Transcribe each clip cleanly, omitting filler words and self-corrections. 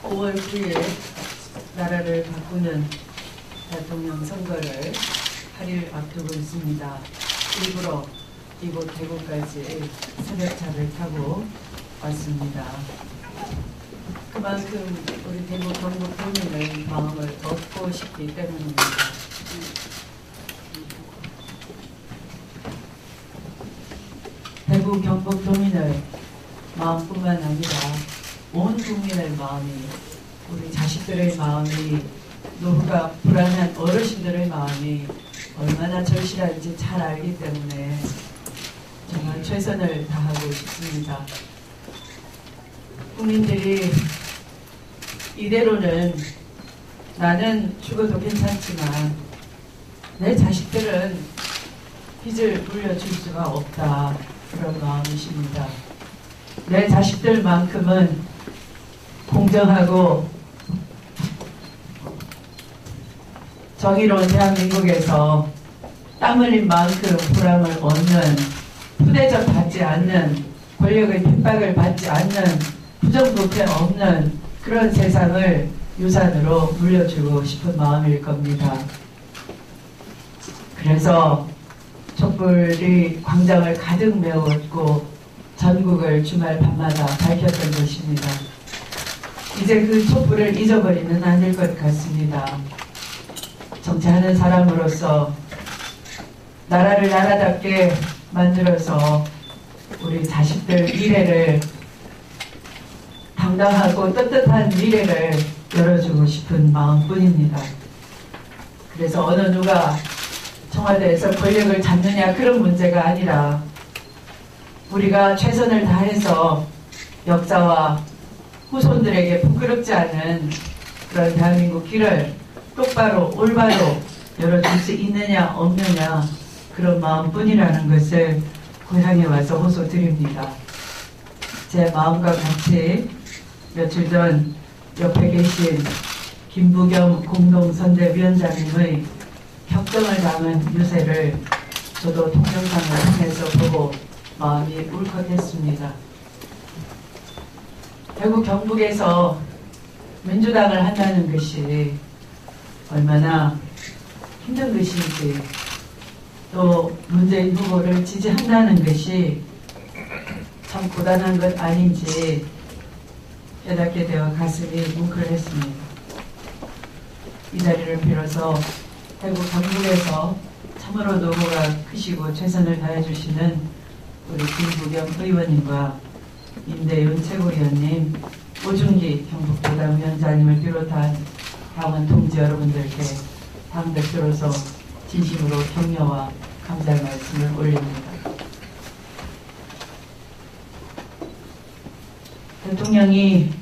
5월 9일 나라를 바꾸는 대통령 선거를 8일 앞두고 있습니다. 일부러 이곳 대구까지 새벽차를 타고 왔습니다. 그만큼 우리 대구 경북 도민의 마음을 얻고 싶기 때문입니다. 대구 경북 도민의 마음뿐만 아니라 온 국민의 마음이, 우리 자식들의 마음이, 노후가 불안한 어르신들의 마음이 얼마나 절실한지 잘 알기 때문에 정말 최선을 다하고 싶습니다. 국민들이 이대로는 나는 죽어도 괜찮지만 내 자식들은 빚을 물려줄 수가 없다, 그런 마음이십니다. 내 자식들만큼은 공정하고 정의로운 대한민국에서 땀 흘린 만큼 보람을 얻는, 푸대접 받지 않는, 권력의 핍박을 받지 않는, 부정부패 없는 그런 세상을 유산으로 물려주고 싶은 마음일 겁니다. 그래서 촛불이 광장을 가득 메웠고 전국을 주말 밤마다 밝혔던 것입니다. 이제 그 촛불을 잊어버리는 아닐 것 같습니다. 정치하는 사람으로서 나라를 나라답게 만들어서 우리 자식들 미래를, 당당하고 떳떳한 미래를 열어주고 싶은 마음뿐입니다. 그래서 어느 누가 청와대에서 권력을 잡느냐, 그런 문제가 아니라 우리가 최선을 다해서 역사와 후손들에게 부끄럽지 않은 그런 대한민국 길을 똑바로 올바로 열어줄 수 있느냐 없느냐, 그런 마음뿐이라는 것을 고향에 와서 호소드립니다. 제 마음과 같이 며칠 전 옆에 계신 김부겸 공동선대위원장님의 격정을 담은 유세를 저도 동영상을 통해서 보고 마음이 울컥했습니다. 대구 경북에서 민주당을 한다는 것이 얼마나 힘든 것인지, 또 문재인 후보를 지지한다는 것이 참 고단한 것 아닌지 깨닫게 되어 가슴이 뭉클했습니다. 이 자리를 빌어서 대구 경북에서 참으로 노고가 크시고 최선을 다해주시는 우리 김부겸 의원님과 임대윤 최고위원님, 오중기 경북도당위원장님을 비롯한 당원 동지 여러분들께 당 대표로서 진심으로 격려와 감사의 말씀을 올립니다. 대통령이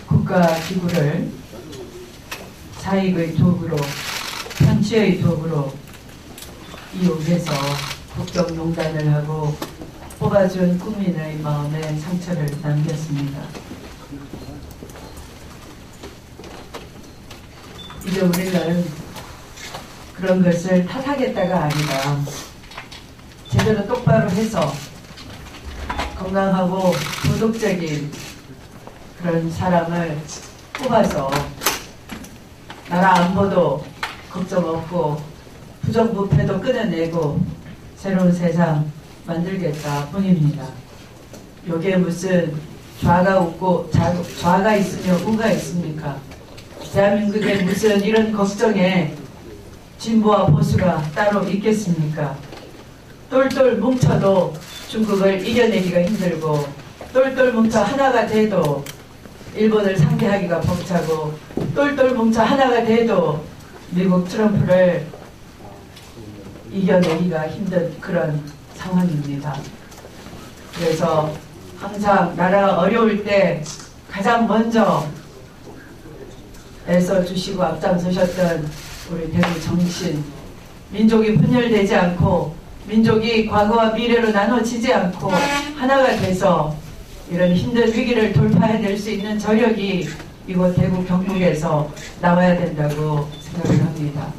국가기구를 사익의 도구로, 편취의 도구로 이용해서 국정농단을 하고 뽑아준 국민의 마음에 상처를 남겼습니다. 이제 우리는 그런 것을 탓하겠다가 아니라 제대로 똑바로 해서 건강하고 도덕적인 그런 사람을 뽑아서 나라 안보도 걱정 없고 부정부패도 끊어내고 새로운 세상 만들겠다 뿐입니다. 여기에 무슨 좌가 웃고 좌가 있으며 우가 있습니까? 대한민국에 무슨 이런 걱정에 진보와 보수가 따로 있겠습니까? 똘똘 뭉쳐도 중국을 이겨내기가 힘들고, 똘똘 뭉쳐 하나가 돼도 일본을 상대하기가 벅차고, 똘똘 뭉쳐 하나가 돼도 미국 트럼프를 이겨내기가 힘든 그런 상황입니다. 그래서 항상 나라가 어려울 때 가장 먼저 애써주시고 앞장서셨던 우리 대구 정신, 민족이 분열되지 않고 민족이 과거와 미래로 나눠지지 않고 하나가 돼서 이런 힘든 위기를 돌파해낼 수 있는 저력이 이곳 대구 경북에서 나와야 된다고 생각을 합니다.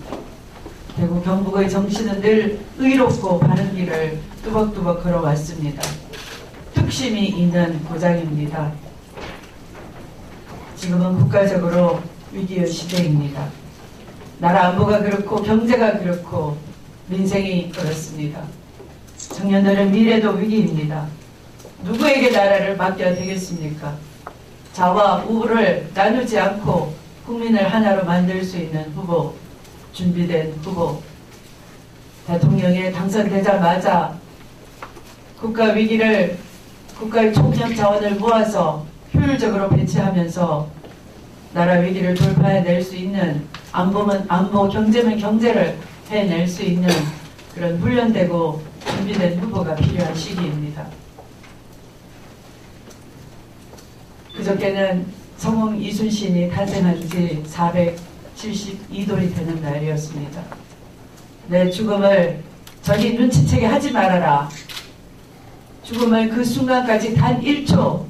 대구 경북의 정신은 늘 의롭고 바른 길을 뚜벅뚜벅 걸어왔습니다. 뚝심이 있는 고장입니다. 지금은 국가적으로 위기의 시대입니다. 나라 안보가 그렇고 경제가 그렇고 민생이 그렇습니다. 청년들의 미래도 위기입니다. 누구에게 나라를 맡겨야 되겠습니까? 좌와 우를 나누지 않고 국민을 하나로 만들 수 있는 후보, 준비된 후보, 대통령에 당선되자마자 국가 위기를 국가의 총력 자원을 모아서 효율적으로 배치하면서 나라 위기를 돌파해낼 수 있는, 안보면 안보, 경제면 경제를 해낼 수 있는 그런 훈련되고 준비된 후보가 필요한 시기입니다. 그저께는 성웅 이순신이 탄생한 지 472돌이 되는 날이었습니다. 내 죽음을 저리 눈치채게 하지 말아라. 죽음을 그 순간까지 단 1초의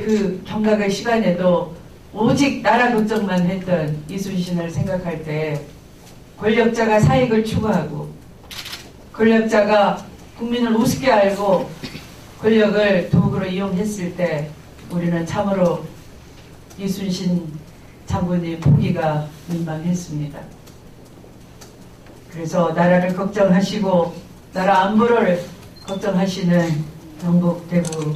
그 경각의 시간에도 오직 나라 걱정만 했던 이순신을 생각할 때 권력자가 사익을 추구하고 권력자가 국민을 우습게 알고 권력을 도구로 이용했을 때 우리는 참으로 이순신 장군의 포기가 민망했습니다. 그래서 나라를 걱정하시고 나라 안보를 걱정하시는 경북 대구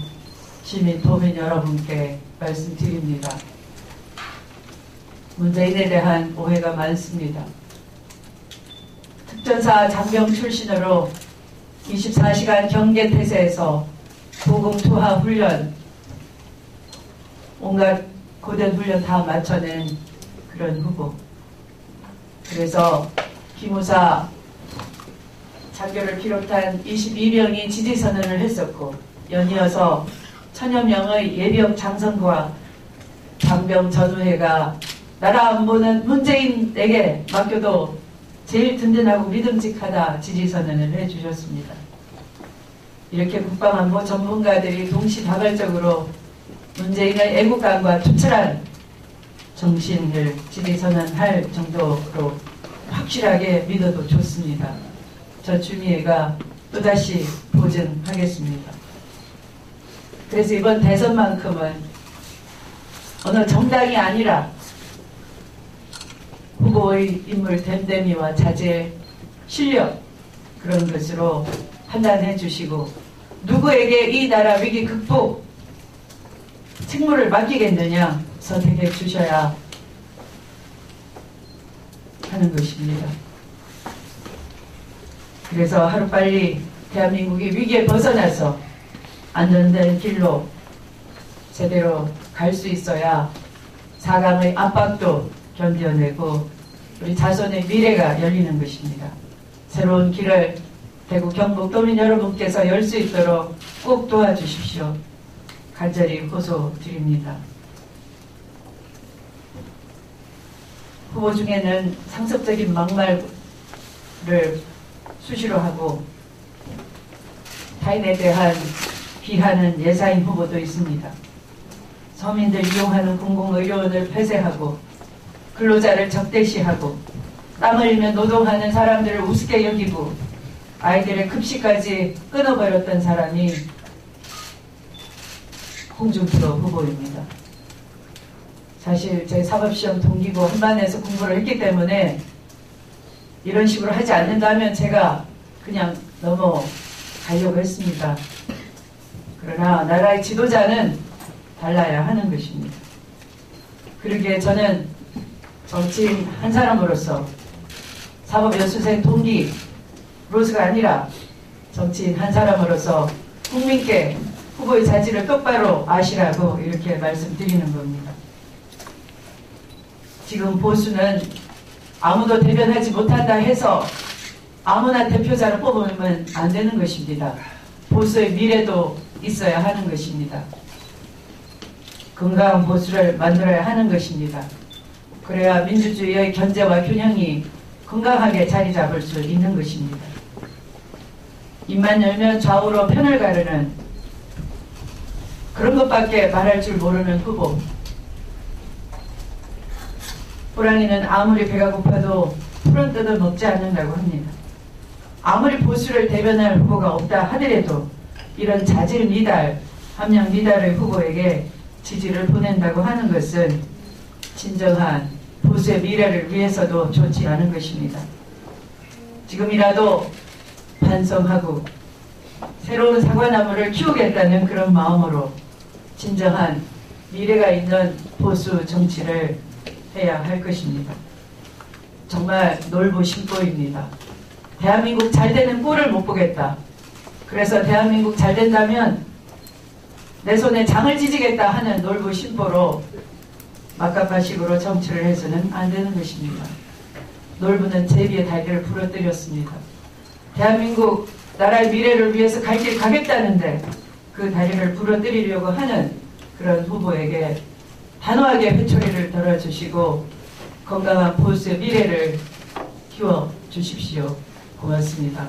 시민 도민 여러분께 말씀드립니다. 문재인에 대한 오해가 많습니다. 특전사 장병 출신으로 24시간 경계태세에서 도공투하 훈련, 온갖 고된 훈련 다 맞춰낸 그런 후보. 그래서 기무사 장교를 비롯한 22명이 지지선언을 했었고, 연이어서 1000여 명의 예비역 장성과 장병 전우회가 나라 안보는 문재인에게 맡겨도 제일 든든하고 믿음직하다 지지선언을 해주셨습니다. 이렇게 국방안보 전문가들이 동시다발적으로 문재인의 애국감과 투철한 정신을 지지선언할 정도로 확실하게 믿어도 좋습니다. 저 추미애가 또다시 보증하겠습니다. 그래서 이번 대선만큼은 어느 정당이 아니라 후보의 인물 됨됨이와 자질, 실력 그런 것으로 판단해 주시고 누구에게 이 나라 위기 극복 책무를 맡기겠느냐 선택해 주셔야 하는 것입니다. 그래서 하루빨리 대한민국이 위기에 벗어나서 안전된 길로 제대로 갈 수 있어야 4강의 압박도 견뎌내고 우리 자손의 미래가 열리는 것입니다. 새로운 길을 대구 경북 도민 여러분께서 열 수 있도록 꼭 도와주십시오. 간절히 호소드립니다. 후보 중에는 상습적인 막말을 수시로 하고 타인에 대한 비하는 예사인 후보도 있습니다. 서민들 이용하는 공공의료원을 폐쇄하고 근로자를 적대시하고 땀 흘리며 노동하는 사람들을 우습게 여기고 아이들의 급식까지 끊어버렸던 사람이 홍준표 후보입니다. 사실 제 사법시험 동기고 한반에서 공부를 했기 때문에 이런 식으로 하지 않는다면 제가 그냥 넘어가려고 했습니다. 그러나 나라의 지도자는 달라야 하는 것입니다. 그러기에 저는 정치인 한 사람으로서 사법연수생 동기로서가 아니라 정치인 한 사람으로서 국민께 후보의 자질을 똑바로 아시라고 이렇게 말씀드리는 겁니다. 지금 보수는 아무도 대변하지 못한다 해서 아무나 대표자를 뽑으면 안 되는 것입니다. 보수의 미래도 있어야 하는 것입니다. 건강한 보수를 만들어야 하는 것입니다. 그래야 민주주의의 견제와 균형이 건강하게 자리 잡을 수 있는 것입니다. 입만 열면 좌우로 편을 가르는 그런 것밖에 말할 줄 모르는 후보. 호랑이는 아무리 배가 고파도 풀은 뜯어 먹지 않는다고 합니다. 아무리 보수를 대변할 후보가 없다 하더라도 이런 자질 미달, 함량 미달의 후보에게 지지를 보낸다고 하는 것은 진정한 보수의 미래를 위해서도 좋지 않은 것입니다. 지금이라도 반성하고 새로운 사과나무를 키우겠다는 그런 마음으로 진정한 미래가 있는 보수 정치를 해야 할 것입니다. 정말 놀보심보입니다. 대한민국 잘 되는 꼴을 못 보겠다. 그래서 대한민국 잘 된다면 내 손에 장을 찢으겠다 하는 놀보심보로 막가파식으로 정치를 해서는 안 되는 것입니다. 놀부는 제비의 다리를 부러뜨렸습니다. 대한민국 나라의 미래를 위해서 갈 길 가겠다는데 그 다리를 부러뜨리려고 하는 그런 후보에게 단호하게 회초리를 들어주시고 건강한 보수의 미래를 키워주십시오. 고맙습니다.